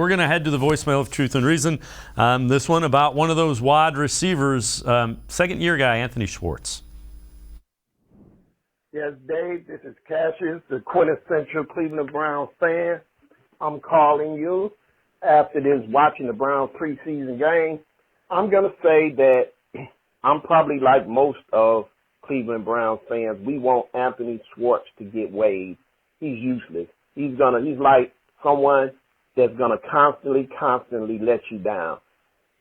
We're going to head to the voicemail of Truth and Reason. This one about one of those wide receivers, second-year guy, Anthony Schwartz. Yes, Dave, this is Cassius, the quintessential Cleveland Browns fan. I'm calling you after this, watching the Browns preseason game. I'm going to say that I'm probably like most of Cleveland Browns fans. We want Anthony Schwartz to get waived. He's useless. He's like someone that's going to constantly let you down.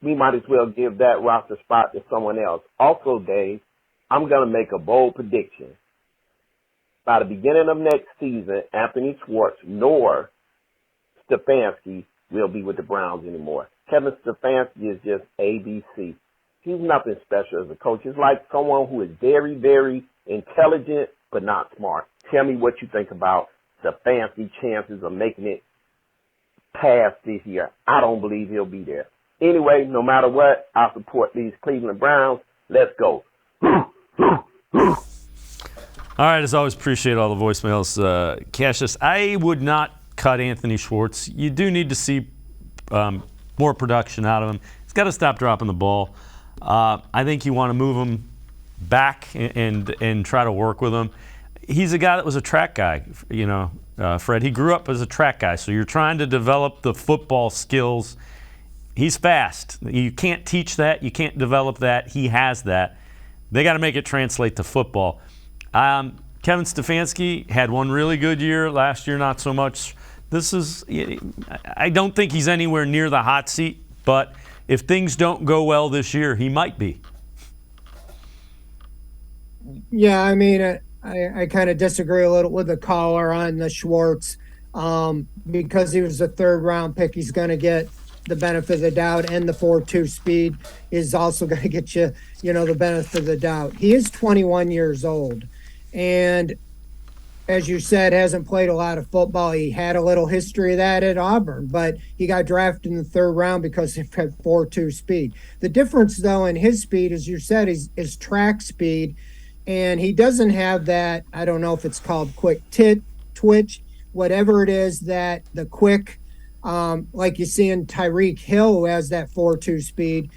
We might as well give that roster spot to someone else. Also, Dave, I'm going to make a bold prediction. By the beginning of next season, Anthony Schwartz nor Stefanski will be with the Browns anymore. Kevin Stefanski is just ABC. He's nothing special as a coach. He's like someone who is very, very intelligent but not smart. Tell me what you think about Stefanski's chances of making it past this year. I don't believe he'll be there. Anyway, no matter what, I support these Cleveland Browns. Let's go. All right, as always, appreciate all the voicemails. Cassius, I would not cut Anthony Schwartz. You do need to see more production out of him. He's got to stop dropping the ball. I think you want to move him back and try to work with him. He's a guy that was a track guy, Fred. He grew up as a track guy, so you're trying to develop the football skills. He's fast. You can't teach that. You can't develop that. He has that. They got to make it translate to football. Kevin Stefanski had one really good year. Last year, not so much. I don't think he's anywhere near the hot seat, but if things don't go well this year, he might be. Yeah, I mean, I kind of disagree a little with the caller on the Schwartz. Because he was a third-round pick, he's going to get the benefit of the doubt, and the 4.2 speed is also going to get you, the benefit of the doubt. He is 21 years old, and as you said, hasn't played a lot of football. He had a little history of that at Auburn, but he got drafted in the third round because he had 4.2 speed. The difference, though, in his speed, as you said, is track speed, and he doesn't have that, I don't know if it's called quick twitch, whatever it is, that the quick, like you see in Tyreek Hill, who has that 4.2 speed.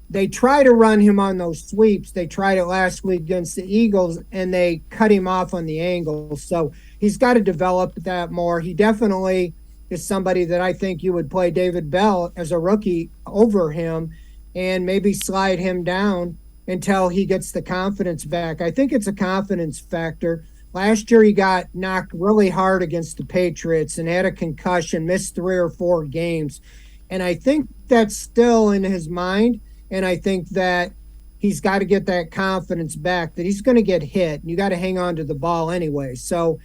They try to run him on those sweeps. They tried it last week against the Eagles, and they cut him off on the angles. So he's got to develop that more. He definitely is somebody that I think you would play David Bell as a rookie over him and maybe slide him down until he gets the confidence back. I think it's a confidence factor. Last year he got knocked really hard against the Patriots and had a concussion, missed 3 or 4 games. And I think that's still in his mind. And I think that he's got to get that confidence back, that he's going to get hit. And you got to hang on to the ball anyway. So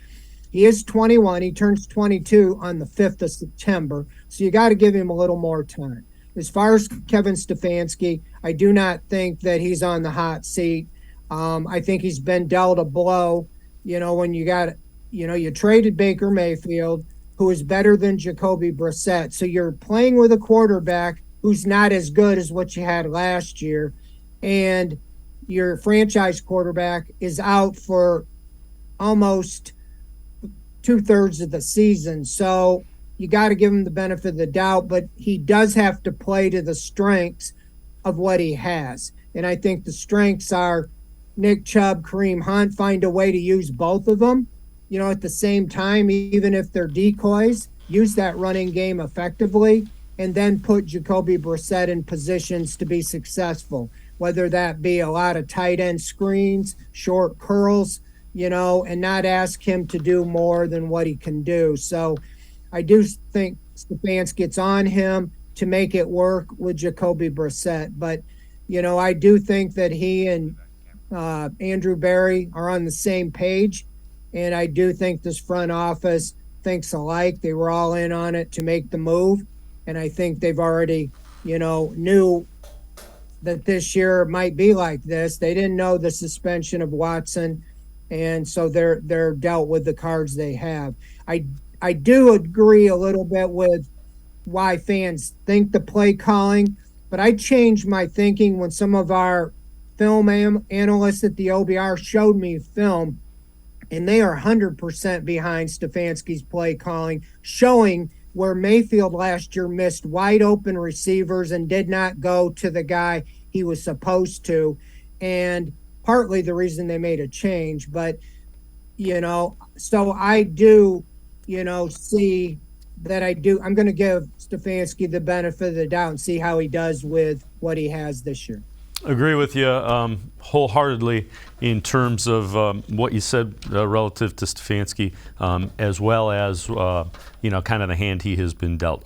he is 21. He turns 22 on the 5th of September. So you got to give him a little more time. As far as Kevin Stefanski, I do not think that he's on the hot seat. I think he's been dealt a blow. When you got, you traded Baker Mayfield, who is better than Jacoby Brissett. So you're playing with a quarterback who's not as good as what you had last year. And your franchise quarterback is out for almost 2/3 of the season. So you got to give him the benefit of the doubt, but he does have to play to the strengths of what he has. And I think the strengths are Nick Chubb, Kareem Hunt, find a way to use both of them, at the same time, even if they're decoys, use that running game effectively, and then put Jacoby Brissett in positions to be successful, whether that be a lot of tight end screens, short curls, and not ask him to do more than what he can do. So I do think Stefanski gets on him to make it work with Jacoby Brissett. But, I do think that he and Andrew Berry are on the same page. And I do think this front office thinks alike. They were all in on it to make the move. And I think they've already, knew that this year might be like this. They didn't know the suspension of Watson, and so they're dealt with the cards they have. I do agree a little bit with why fans think the play calling, but I changed my thinking when some of our film analysts at the OBR showed me film, and they are 100% behind Stefanski's play calling, showing where Mayfield last year missed wide open receivers and did not go to the guy he was supposed to. And partly the reason they made a change, but so I do, see that I'm going to give Stefanski the benefit of the doubt and see how he does with what he has this year. Agree with you wholeheartedly in terms of what you said relative to Stefanski, as well as kind of the hand he has been dealt.